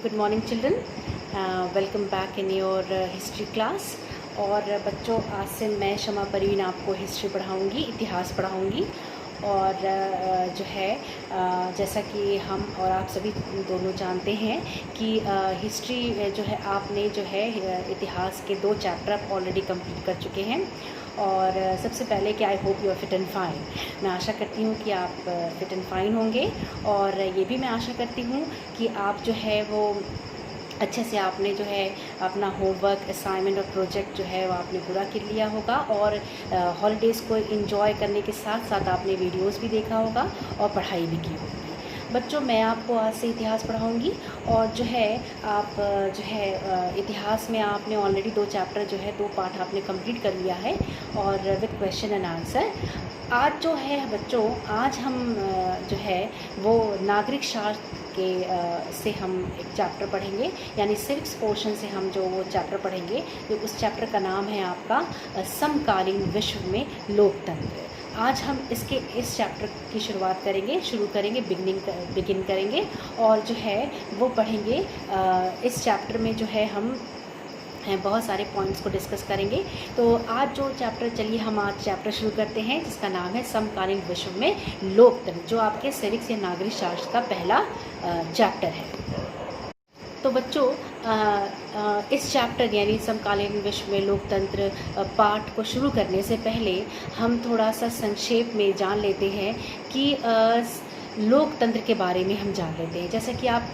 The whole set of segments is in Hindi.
Good morning children, welcome back in your history class. और बच्चों, आज से मैं शमा परवीन आपको हिस्ट्री पढ़ाऊंगी, इतिहास पढ़ाऊंगी। और जो है जैसा कि हम और आप सभी दोनों जानते हैं कि हिस्ट्री जो है आपने जो है इतिहास के 2 चैप्टर आप ऑलरेडी कंप्लीट कर चुके हैं। और सबसे पहले कि I hope you are fit and fine. मैं आशा करती हूँ कि आप फिट एंड फाइन होंगे। और ये भी मैं आशा करती हूँ कि आप जो है वो अच्छे से आपने जो है अपना होमवर्क, असाइनमेंट और प्रोजेक्ट जो है वो आपने पूरा कर लिया होगा। और हॉलीडेज़ को एंजॉय करने के साथ साथ आपने वीडियोस भी देखा होगा और पढ़ाई भी की होगी। बच्चों, मैं आपको आज से इतिहास पढ़ाऊंगी। और जो है आप जो है इतिहास में आपने ऑलरेडी 2 चैप्टर जो है 2 पार्ट आपने कंप्लीट कर लिया है और विद क्वेश्चन एंड आंसर। आज जो है बच्चों, आज हम जो है वो नागरिक शास्त्र के से हम एक चैप्टर पढ़ेंगे, यानी सिविक्स पोर्शन से हम जो वो चैप्टर पढ़ेंगे। तो उस चैप्टर का नाम है आपका समकालीन विश्व में लोकतंत्र। आज हम इस चैप्टर की शुरू करेंगे, बिगिन करेंगे और जो है वो पढ़ेंगे। इस चैप्टर में जो है हम बहुत सारे पॉइंट्स को डिस्कस करेंगे। तो आज जो चैप्टर, चलिए हम आज चैप्टर शुरू करते हैं जिसका नाम है समकालीन विश्व में लोकतंत्र, जो आपके सिविक्स या नागरिक शास्त्र का पहला चैप्टर है। तो बच्चों, इस चैप्टर यानी समकालीन विश्व में लोकतंत्र पाठ को शुरू करने से पहले हम थोड़ा सा संक्षेप में जान लेते हैं कि लोकतंत्र के बारे में हम जान लेते हैं। जैसा कि आप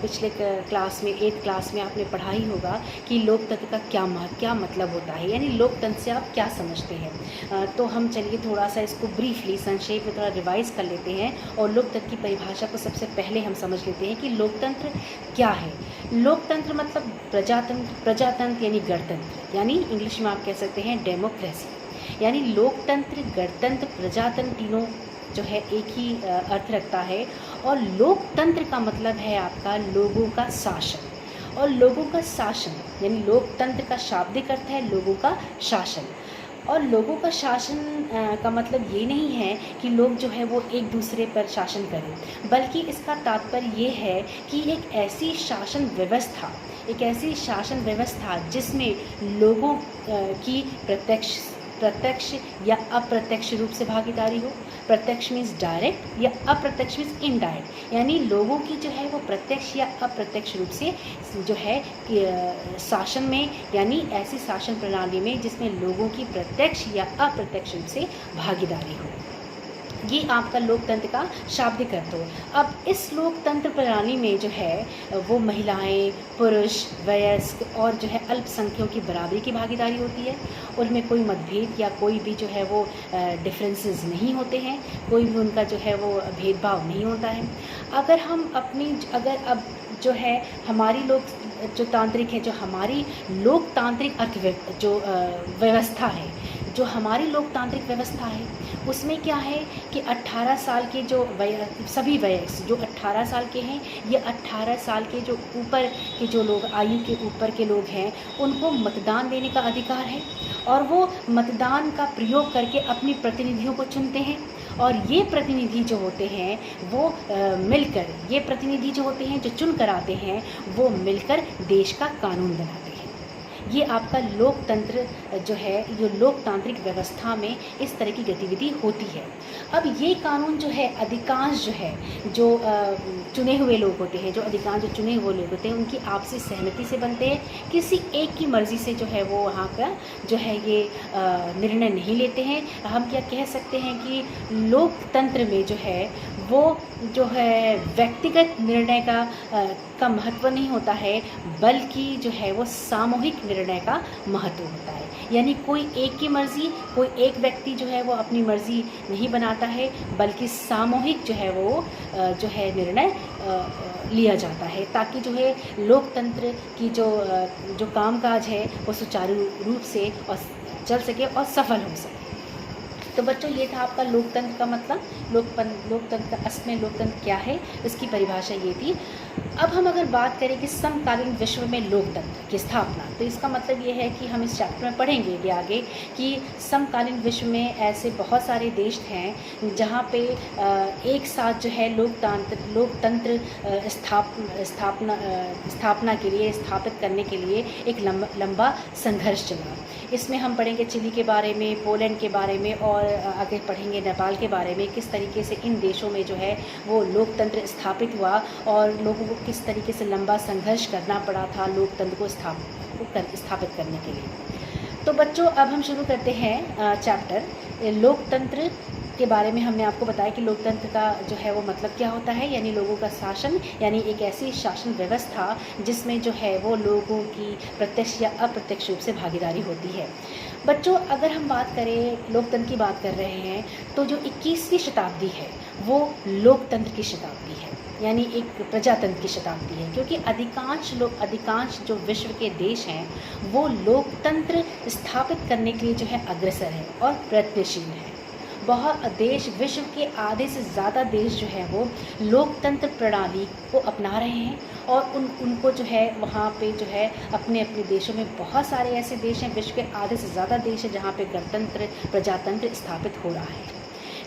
पिछले क्लास में 8th क्लास में आपने पढ़ा ही होगा कि लोकतंत्र का क्या मतलब होता है, यानी लोकतंत्र से आप क्या समझते हैं। तो हम चलिए थोड़ा सा इसको ब्रीफली, संक्षेप में थोड़ा रिवाइज़ कर लेते हैं और लोकतंत्र की परिभाषा को सबसे पहले हम समझ लेते हैं कि लोकतंत्र क्या है। लोकतंत्र मतलब प्रजातंत्र यानी गणतंत्र, यानी इंग्लिश में आप कह सकते हैं डेमोक्रेसी। यानी लोकतंत्र, गणतंत्र, प्रजातंत्र तीनों जो है एक ही अर्थ रखता है। और लोकतंत्र का मतलब है आपका लोगों का शासन। और लोगों का शासन यानी लोकतंत्र का शाब्दिक अर्थ है लोगों का शासन। और लोगों का शासन का मतलब ये नहीं है कि लोग जो है वो एक दूसरे पर शासन करें, बल्कि इसका तात्पर्य ये है कि एक ऐसी शासन व्यवस्था जिसमें लोगों की प्रत्यक्ष या अप्रत्यक्ष रूप से भागीदारी हो। प्रत्यक्ष मीन्स डायरेक्ट या अप्रत्यक्ष मीन्स इनडायरेक्ट, यानी लोगों की जो है वो प्रत्यक्ष या अप्रत्यक्ष रूप से जो है शासन में, यानी ऐसी शासन प्रणाली में जिसमें लोगों की प्रत्यक्ष या अप्रत्यक्ष रूप से भागीदारी हो। ये आपका लोकतंत्र का शाब्दिक अर्थ हो। अब इस लोकतंत्र प्रणाली में जो है वो महिलाएं, पुरुष, वयस्क और जो है अल्पसंख्यकों की बराबरी की भागीदारी होती है। उनमें कोई मतभेद या कोई भी जो है वो डिफरेंसेस नहीं होते हैं, कोई भी उनका जो है वो भेदभाव नहीं होता है। अगर अब जो है हमारी जो हमारी लोकतांत्रिक व्यवस्था है, जो हमारी लोकतांत्रिक व्यवस्था है, उसमें क्या है कि 18 साल के सभी वयस्क जो 18 साल के हैं, ये 18 साल के जो ऊपर के जो लोग, आयु के ऊपर के लोग हैं, उनको मतदान देने का अधिकार है। और वो मतदान का प्रयोग करके अपनी प्रतिनिधियों को चुनते हैं। और ये प्रतिनिधि जो होते हैं वो मिलकर, ये प्रतिनिधि जो होते हैं जो चुन कर आते हैं, वो मिलकर देश का कानून बनाते हैं। ये आपका लोकतंत्र जो है, ये लोकतांत्रिक व्यवस्था में इस तरह की गतिविधि होती है। अब ये कानून जो है अधिकांश जो चुने हुए लोग होते हैं, उनकी आपसी सहमति से बनते हैं। किसी एक की मर्ज़ी से जो है वो वहाँ का जो है ये निर्णय नहीं लेते हैं। हम क्या कह सकते हैं कि लोकतंत्र में जो है वो जो है व्यक्तिगत निर्णय का महत्व नहीं होता है, बल्कि जो है वो सामूहिक निर्णय का महत्व होता है। यानी कोई एक की मर्ज़ी, कोई एक व्यक्ति जो है वो अपनी मर्ज़ी नहीं बनाता है, बल्कि सामूहिक जो है वो जो है निर्णय लिया जाता है, ताकि जो है लोकतंत्र की जो कामकाज है वो सुचारू रूप से और चल सके और सफल हो सके। तो बच्चों, ये था आपका लोकतंत्र का मतलब। लोकतंत्र का असली लोकतंत्र क्या है, इसकी परिभाषा ये थी। अब हम अगर बात करें कि समकालीन विश्व में लोकतंत्र की स्थापना, तो इसका मतलब ये है कि हम इस चैप्टर में पढ़ेंगे कि आगे कि समकालीन विश्व में ऐसे बहुत सारे देश हैं जहाँ पे एक साथ जो है लोकतंत्र स्थापना के लिए, स्थापित करने के लिए एक लंबा संघर्ष चला। इसमें हम पढ़ेंगे चिली के बारे में, पोलैंड के बारे में, और आगे पढ़ेंगे नेपाल के बारे में, किस तरीके से इन देशों में जो है वो लोकतंत्र स्थापित हुआ और लोगों को किस तरीके से लंबा संघर्ष करना पड़ा था लोकतंत्र को स्थापित करने के लिए। तो बच्चों, अब हम शुरू करते हैं चैप्टर लोकतंत्र के बारे में। हमने आपको बताया कि लोकतंत्र का जो है वो मतलब क्या होता है, यानी लोगों का शासन, यानी एक ऐसी शासन व्यवस्था जिसमें जो है वो लोगों की प्रत्यक्ष या अप्रत्यक्ष रूप से भागीदारी होती है। बच्चों, अगर हम बात करें, लोकतंत्र की बात कर रहे हैं, तो जो 21वीं शताब्दी है वो लोकतंत्र की शताब्दी है, यानी एक प्रजातंत्र की शताब्दी है, क्योंकि अधिकांश जो विश्व के देश हैं वो लोकतंत्र स्थापित करने के लिए जो है अग्रसर है और प्रयत्नशील है। बहुत देश, विश्व के आधे से ज़्यादा देश जो है वो लोकतंत्र प्रणाली को अपना रहे हैं, और उनको जो है वहाँ पे जो है अपने अपने देशों में बहुत सारे ऐसे देश हैं, विश्व के आधे से ज़्यादा देश हैं जहाँ पे गणतंत्र, प्रजातंत्र स्थापित हो रहा है।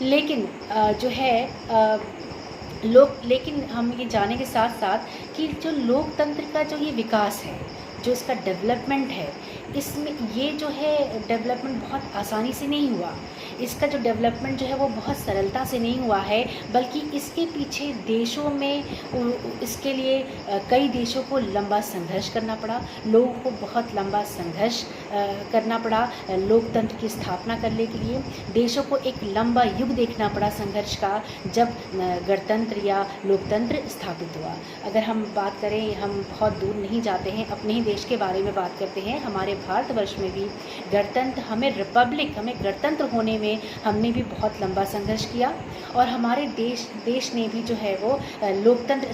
लेकिन जो है लेकिन हम ये जानने के साथ साथ कि जो लोकतंत्र का जो ये विकास है, जो इसका डेवलपमेंट है, इसमें ये जो है डेवलपमेंट बहुत आसानी से नहीं हुआ। इसका जो डेवलपमेंट जो है वो बहुत सरलता से नहीं हुआ है, बल्कि इसके पीछे देशों में इसके लिए कई देशों को लंबा संघर्ष करना पड़ा, लोगों को बहुत लंबा संघर्ष करना पड़ा लोकतंत्र की स्थापना करने के लिए। देशों को एक लंबा युग देखना पड़ा संघर्ष का, जब गणतंत्र या लोकतंत्र स्थापित हुआ। अगर हम बात करें, हम बहुत दूर नहीं जाते हैं, अपने ही देश के बारे में बात करते हैं। हमारे भारतवर्ष में भी गणतंत्र, हमें गणतंत्र होने में हमने भी बहुत लंबा संघर्ष किया, और हमारे देश ने भी जो है वो लोकतंत्र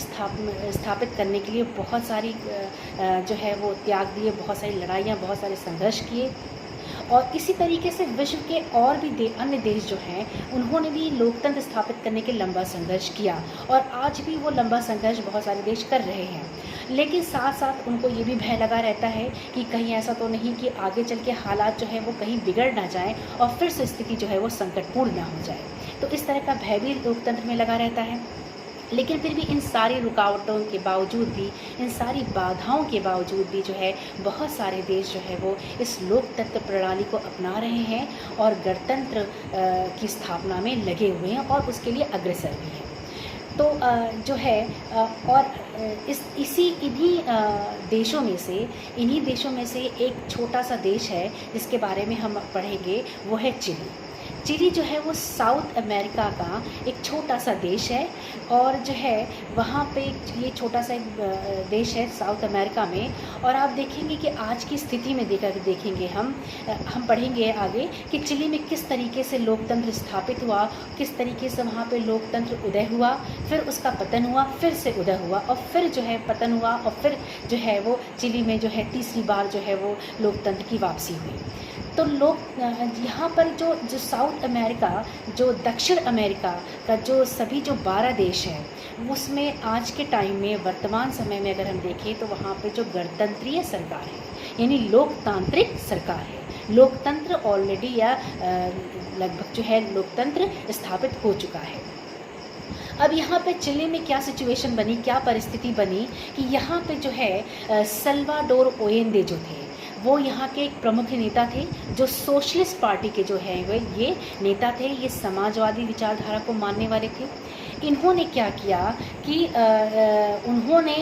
स्थापित करने के लिए बहुत सारी जो है वो त्याग दिए, बहुत सारी लड़ाइयाँ, बहुत सारे संघर्ष किए। और इसी तरीके से विश्व के और भी अन्य देश जो हैं उन्होंने भी लोकतंत्र स्थापित करने के लंबा संघर्ष किया, और आज भी वो लंबा संघर्ष बहुत सारे देश कर रहे हैं। लेकिन साथ साथ उनको ये भी भय लगा रहता है कि कहीं ऐसा तो नहीं कि आगे चल के हालात जो है वो कहीं बिगड़ ना जाए और फिर से स्थिति जो है वो संकटपूर्ण ना हो जाए। तो इस तरह का भय भी लोकतंत्र में लगा रहता है। लेकिन फिर भी इन सारी रुकावटों के बावजूद भी, इन सारी बाधाओं के बावजूद भी जो है बहुत सारे देश जो है वो इस लोकतंत्र प्रणाली को अपना रहे हैं और गणतंत्र की स्थापना में लगे हुए हैं और उसके लिए अग्रसर भी हैं। तो जो है और इन्हीं देशों में से एक छोटा सा देश है जिसके बारे में हम पढ़ेंगे, वो है चिली। चिली जो है वो साउथ अमेरिका का एक छोटा सा देश है, और जो है वहाँ पे ये छोटा सा एक देश है साउथ अमेरिका में। और आप देखेंगे कि आज की स्थिति में देखेंगे हम पढ़ेंगे आगे कि चिली में किस तरीके से लोकतंत्र स्थापित हुआ, किस तरीके से वहाँ पे लोकतंत्र उदय हुआ, फिर उसका पतन हुआ, फिर से उदय हुआ, और फिर जो है पतन हुआ, और फिर जो है वो चिली में जो है तीसरी बार जो है वो लोकतंत्र की वापसी हुई। तो यहाँ पर जो साउथ अमेरिका, जो दक्षिण अमेरिका का जो सभी जो 12 देश हैं, उसमें आज के टाइम में, वर्तमान समय में अगर हम देखें तो वहाँ पे जो गणतंत्रीय सरकार है, यानी लोकतांत्रिक सरकार है। लोकतंत्र ऑलरेडी या लगभग जो है लोकतंत्र स्थापित हो चुका है। अब यहाँ पे चिली में क्या सिचुएशन बनी, क्या परिस्थिति बनी कि यहाँ पे जो है सल्वाडोर ओएंदे जो थे वो यहाँ के एक प्रमुख नेता थे, जो सोशलिस्ट पार्टी के जो हैं ये नेता थे, ये समाजवादी विचारधारा को मानने वाले थे। इन्होंने क्या किया कि इन्होंने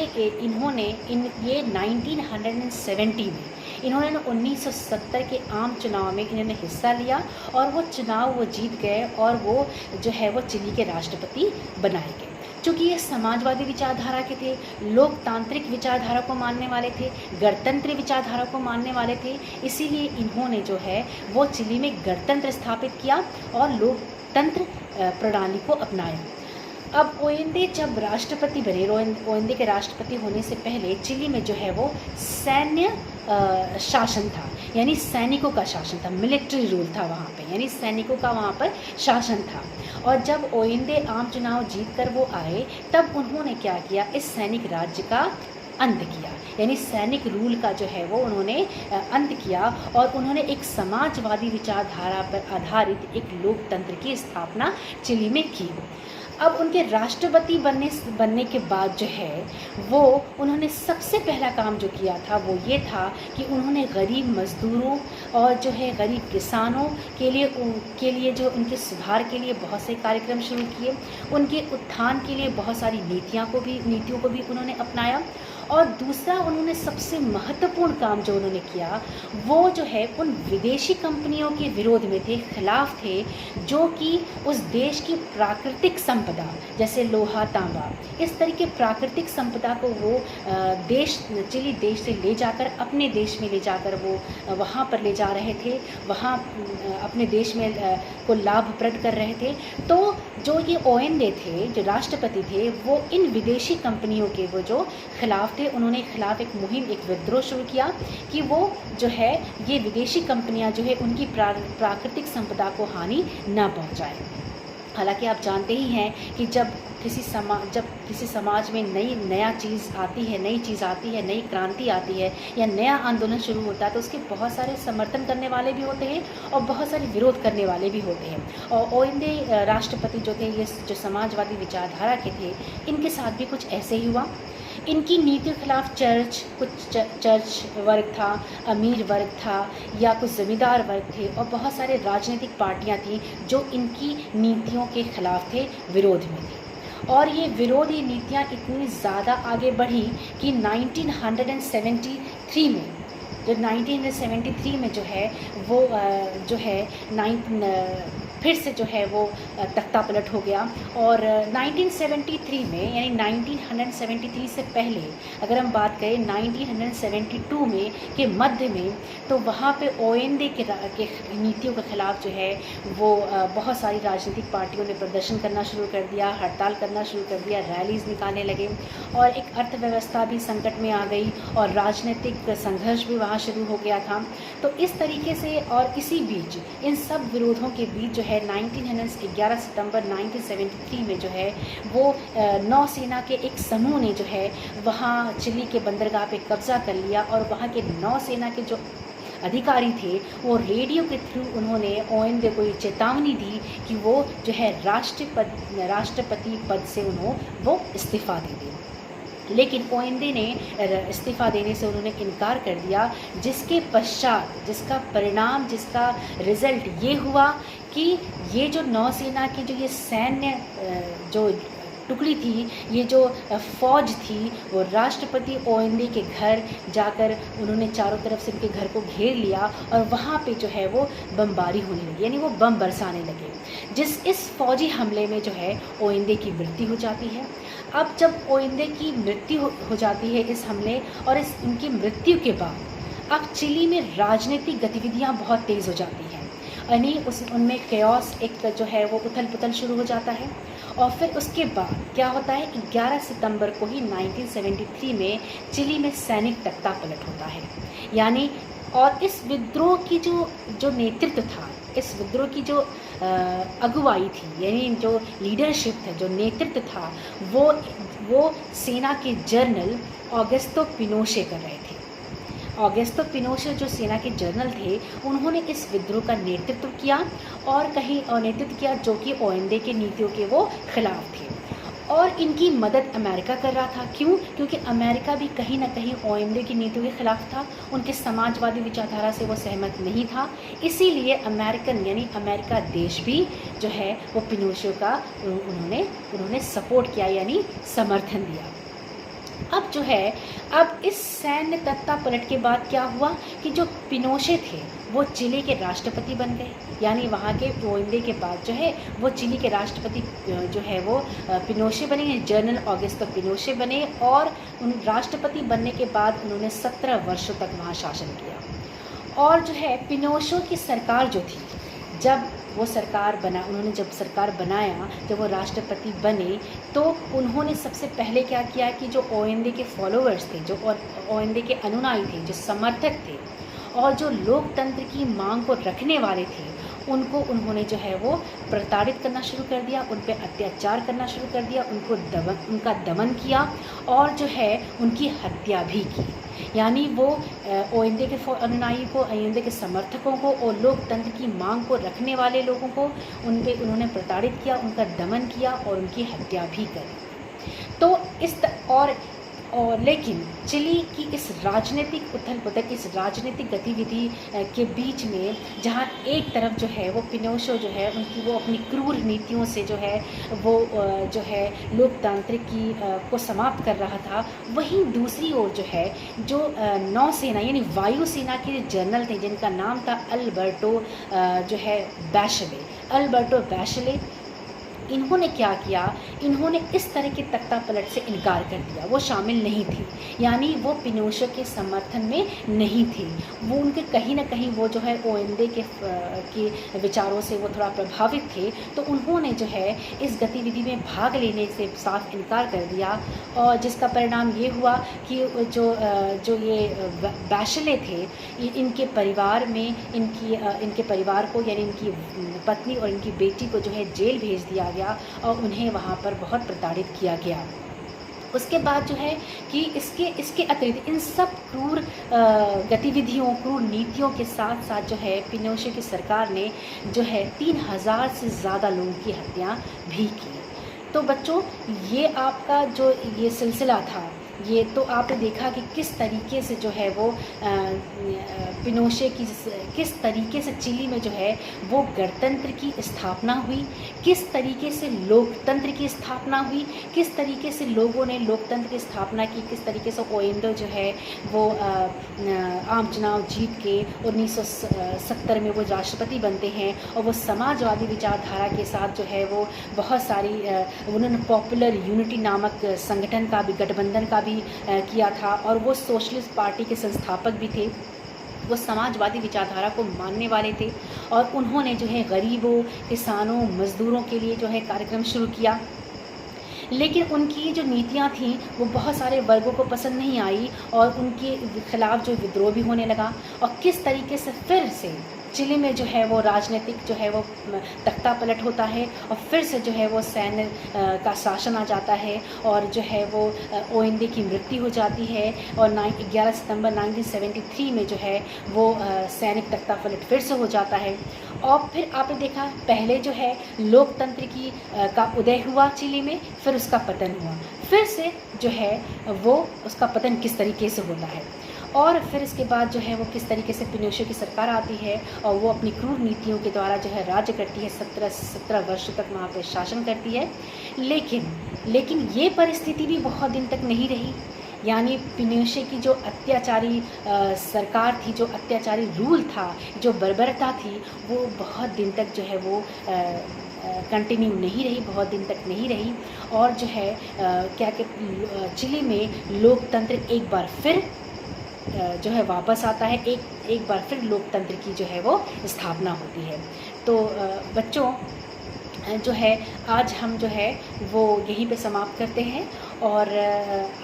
ये 1970 में इन्होंने 1970 के आम चुनाव में इन्होंने हिस्सा लिया, और वो चुनाव वो जीत गए, और वो जो है वो चिली के राष्ट्रपति बनाए गए। चूँकि ये समाजवादी विचारधारा के थे, लोकतांत्रिक विचारधारा को मानने वाले थे, गणतंत्र विचारधारा को मानने वाले थे, इसीलिए इन्होंने जो है वो चिली में गणतंत्र स्थापित किया और लोकतंत्र प्रणाली को अपनाया। अब ओएंदे जब राष्ट्रपति बने, ओएंदे के राष्ट्रपति होने से पहले चिली में जो है वो सैन्य शासन था, यानी सैनिकों का शासन था, मिलिट्री रूल था वहाँ पे, यानी सैनिकों का वहाँ पर शासन था। और जब ओएंदे आम चुनाव जीत कर वो आए, तब उन्होंने क्या किया, इस सैनिक राज्य का अंत किया, यानी सैनिक रूल का जो है वो उन्होंने अंत किया, और उन्होंने एक समाजवादी विचारधारा पर आधारित एक लोकतंत्र की स्थापना चिली में की। अब उनके राष्ट्रपति बनने के बाद जो है वो उन्होंने सबसे पहला काम जो किया था वो ये था कि उन्होंने गरीब मज़दूरों और जो है गरीब किसानों के लिए जो उनके सुधार के लिए बहुत से कार्यक्रम शुरू किए, उनके उत्थान के लिए बहुत सारी नीतियों को भी उन्होंने अपनाया। और दूसरा उन्होंने सबसे महत्वपूर्ण काम जो उन्होंने किया वो जो है उन विदेशी कंपनियों के विरोध में थे, खिलाफ थे, जो कि उस देश की प्राकृतिक संपदा जैसे लोहा, तांबा, इस तरह के प्राकृतिक संपदा को वो चिली देश से ले जाकर अपने देश में ले जाकर वो वहाँ पर ले जा रहे थे, वहाँ अपने देश में को लाभप्रद कर रहे थे। तो जो ये ओएंदे थे, जो राष्ट्रपति थे, वो इन विदेशी कंपनियों के वो जो खिलाफ थे, उन्होंने खिलाफ एक मुहिम, एक विद्रोह शुरू किया कि वो जो है ये विदेशी कंपनियां जो है उनकी प्राकृतिक संपदा को हानि न पहुंचाएं। हालांकि आप जानते ही हैं कि जब किसी समाज में नई चीज़ आती है, नई क्रांति आती है या नया आंदोलन शुरू होता है, तो उसके बहुत सारे समर्थन करने वाले भी होते हैं और बहुत सारे विरोध करने वाले भी होते हैं। और ओएंदे राष्ट्रपति जो थे, ये जो समाजवादी विचारधारा के थे, इनके साथ भी कुछ ऐसे ही हुआ। इनकी नीति के खिलाफ चर्च वर्ग था, अमीर वर्ग था या कुछ ज़मींदार वर्ग थे, और बहुत सारे राजनीतिक पार्टियां थीं जो इनकी नीतियों के खिलाफ थे, विरोध में थी। और ये विरोधी नीतियां इतनी ज़्यादा आगे बढ़ी कि 1973 में जो है वो जो है फिर से जो है वो तख्ता पलट हो गया। और 1973 में, यानी 1973 से पहले अगर हम बात करें 1972 में के मध्य में, तो वहाँ पे ओएंदे के नीतियों के ख़िलाफ़ जो है वो बहुत सारी राजनीतिक पार्टियों ने प्रदर्शन करना शुरू कर दिया, हड़ताल करना शुरू कर दिया, रैलीज़ निकालने लगे, और एक अर्थव्यवस्था भी संकट में आ गई और राजनीतिक संघर्ष भी वहाँ शुरू हो गया था। तो इस तरीके से, और इसी बीच, इन सब विरोधों के बीच जो है 11 सितंबर 1973 में जो है वो नौसेना के एक समूह ने जो है वहाँ चिली के बंदरगाह पे कब्ज़ा कर लिया, और वहाँ के नौसेना के जो अधिकारी थे वो रेडियो के थ्रू उन्होंने ओएंदे को ये चेतावनी दी कि वो जो है राष्ट्रपति पद से वो इस्तीफ़ा दे दें। लेकिन ओएंदे ने इस्तीफ़ा देने से उन्होंने इनकार कर दिया, जिसके पश्चात जिसका परिणाम, जिसका रिज़ल्ट ये हुआ कि ये जो नौसेना की जो ये सैन्य जो टुकड़ी थी, ये जो फ़ौज थी, वो राष्ट्रपति ओएंदे के घर जाकर उन्होंने चारों तरफ से उनके घर को घेर लिया, और वहाँ पे जो है वो बमबारी होने लगी, यानी वो बम बरसाने लगे। इस फ़ौजी हमले में जो है ओएंदे की मृत्यु हो जाती है। अब जब ओएंदे की मृत्यु हो जाती है इस हमले और इनकी मृत्यु के बाद अब चिली में राजनीतिक गतिविधियाँ बहुत तेज़ हो जाती हैं, यानी उनमें केओस, एक जो है वो उथल पुथल शुरू हो जाता है। और फिर उसके बाद क्या होता है, 11 सितंबर को ही 1973 में चिली में सैनिक तख्ता पलट होता है, यानी, और इस विद्रोह की जो नेतृत्व था, इस विद्रोह की जो अगुवाई थी, यानी जो लीडरशिप था, जो नेतृत्व था, वो सेना के जनरल ऑगस्टो पिनोशे कर रहे थे। ऑगस्टो पिनोशे जो सेना के जनरल थे, उन्होंने इस विद्रोह का नेतृत्व किया, और नेतृत्व किया जो कि ओएंदे के नीतियों के वो खिलाफ थे। और इनकी मदद अमेरिका कर रहा था। क्यों? क्योंकि अमेरिका भी कहीं ना कहीं ओएंदे की नीतियों के खिलाफ था, उनके समाजवादी विचारधारा से वो सहमत नहीं था। इसीलिए अमेरिका देश भी जो है वो पिनोशे का उन्होंने सपोर्ट किया, यानी समर्थन दिया। अब इस सैन्य तख्ता पलट के बाद क्या हुआ कि जो पिनोशे थे वो चिली के राष्ट्रपति बन गए, यानी वहाँ के ओएंदे के बाद जो है वो चिली के राष्ट्रपति जो है वो पिनोशे बने, जनरल ऑगस्टो पिनोशे बने, और उन राष्ट्रपति बनने के बाद उन्होंने 17 वर्षों तक वहाँ शासन किया। और जो है पिनोशे की सरकार जो थी, जब वो सरकार उन्होंने जब सरकार बनाया, जब वो राष्ट्रपति बने, तो उन्होंने सबसे पहले क्या किया कि जो ओएनडी के फॉलोअर्स थे, जो ओएनडी के अनुयायी थे, जो समर्थक थे और जो लोकतंत्र की मांग को रखने वाले थे, उनको उन्होंने जो है वो प्रताड़ित करना शुरू कर दिया, उन पे अत्याचार करना शुरू कर दिया, उनका दमन किया और जो है उनकी हत्या भी की। यानी वो ओएनडी के अनुयायी को, ओएनडी के समर्थकों को और लोकतंत्र की मांग को रखने वाले लोगों को उन्होंने प्रताड़ित किया, उनका दमन किया और उनकी हत्या भी करी। तो लेकिन चिली की इस राजनीतिक उथल-पुथल, इस राजनीतिक गतिविधि के बीच में, जहाँ एक तरफ जो है वो पिनोशो जो है उनकी वो अपनी क्रूर नीतियों से जो है वो जो है लोकतंत्र को समाप्त कर रहा था, वहीं दूसरी ओर जो है जो नौसेना यानी वायुसेना के जनरल थे, जिनका नाम था अल्बर्टो बैशले, इन्होंने क्या किया, इन्होंने इस तरह के तख्ता पलट से इनकार कर दिया। वो शामिल नहीं थे, यानी वो पिनोशे के समर्थन में नहीं थे। वो उनके कहीं ना कहीं वो जो है ओएनडी के विचारों से वो थोड़ा प्रभावित थे, तो उन्होंने जो है इस गतिविधि में भाग लेने से साफ इनकार कर दिया। और जिसका परिणाम ये हुआ कि जो ये बैशले थे, इनके परिवार में इनके परिवार को, यानी इनकी पत्नी और इनकी बेटी को जो है जेल भेज दिया गया और उन्हें वहाँ पर बहुत प्रताड़ित किया गया। उसके बाद जो है कि इसके अतिरिक्त इन सब क्रूर गतिविधियों, क्रूर नीतियों के साथ साथ जो है पिनोशे की सरकार ने जो है 3000 से ज़्यादा लोगों की हत्या भी की। तो बच्चों, ये आपका जो ये सिलसिला था, ये तो आपने देखा कि किस तरीके से जो है वो पिनोशे की किस तरीके से चिली में जो है वो गणतंत्र की स्थापना हुई, किस तरीके से लोकतंत्र की स्थापना हुई, किस तरीके से लोगों ने लोकतंत्र की स्थापना की, किस तरीके से ओएनडी जो है वो आम चुनाव जीत के 1970 में वो राष्ट्रपति बनते हैं और वो समाजवादी विचारधारा के साथ जो है वो बहुत सारी उन्होंने पॉपुलर यूनिटी नामक संगठन का भी, गठबंधन का भी किया था और वो सोशलिस्ट पार्टी के संस्थापक भी थे। वो समाजवादी विचारधारा को मानने वाले थे और उन्होंने जो है गरीबों, किसानों, मज़दूरों के लिए जो है कार्यक्रम शुरू किया। लेकिन उनकी जो नीतियाँ थीं वो बहुत सारे वर्गों को पसंद नहीं आई और उनके खिलाफ जो विद्रोह भी होने लगा। और किस तरीके से फिर से चिली में जो है वो राजनीतिक जो है वो तख्ता पलट होता है और फिर से जो है वो सैन्य का शासन आ जाता है और जो है वो ओएनडी की मृत्यु हो जाती है और 11 सितंबर 1973 में जो है वो सैनिक तख्ता पलट फिर से हो जाता है। और फिर आपने देखा, पहले जो है लोकतंत्र का उदय हुआ चिली में, फिर उसका पतन हुआ, फिर से जो है वो उसका पतन किस तरीके से होता है और फिर इसके बाद जो है वो किस तरीके से पिनोशे की सरकार आती है और वो अपनी क्रूर नीतियों के द्वारा जो है राज्य करती है, 17 वर्ष तक वहाँ पे शासन करती है। लेकिन ये परिस्थिति भी बहुत दिन तक नहीं रही। यानी पिनोशे की जो अत्याचारी सरकार थी, जो अत्याचारी रूल था, जो बर्बरता थी, वो बहुत दिन तक जो है वो कंटिन्यू नहीं रही, बहुत दिन तक नहीं रही। और जो है चिली में लोकतंत्र एक बार फिर जो है वापस आता है, एक बार फिर लोकतंत्र की जो है वो स्थापना होती है। तो बच्चों, जो है आज हम जो है वो यहीं पे समाप्त करते हैं और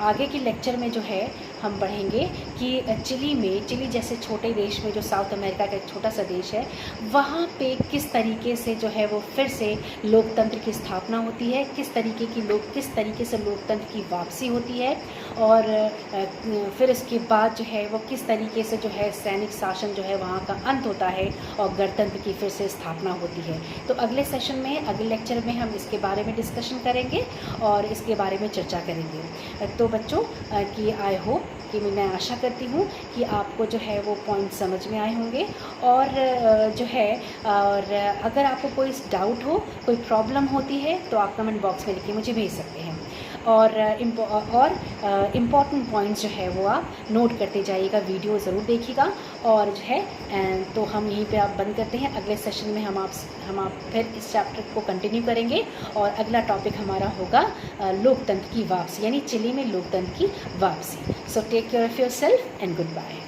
आगे के लेक्चर में जो है हम पढ़ेंगे कि चिली जैसे छोटे देश में, जो साउथ अमेरिका का एक छोटा सा देश है, वहाँ पे किस तरीके से जो है वो फिर से लोकतंत्र की स्थापना होती है, किस तरीके से लोकतंत्र की वापसी होती है और फिर इसके बाद जो है वो किस तरीके से जो है सैनिक शासन जो है वहाँ का अंत होता है और गणतंत्र की फिर से स्थापना होती है। तो अगले सेशन में, अगले लेक्चर में हम इसके बारे में डिस्कशन करेंगे और इसके बारे में चर्चा करेंगे। तो बच्चों कि आई होप कि मैं आशा करती हूँ कि आपको जो है वो पॉइंट समझ में आए होंगे और जो है और अगर आपको कोई डाउट हो, कोई प्रॉब्लम होती है तो आप कमेंट बॉक्स में लिखके मुझे भेज सकते हैं और इम्पॉर्टेंट पॉइंट्स जो है वो आप नोट करते जाइएगा, वीडियो ज़रूर देखिएगा। और जो है तो हम यहीं पे आप बंद करते हैं। अगले सेशन में हम आप फिर इस चैप्टर को कंटिन्यू करेंगे और अगला टॉपिक हमारा होगा लोकतंत्र की वापसी, यानी चिली में लोकतंत्र की वापसी। So take care of yourself and good bye.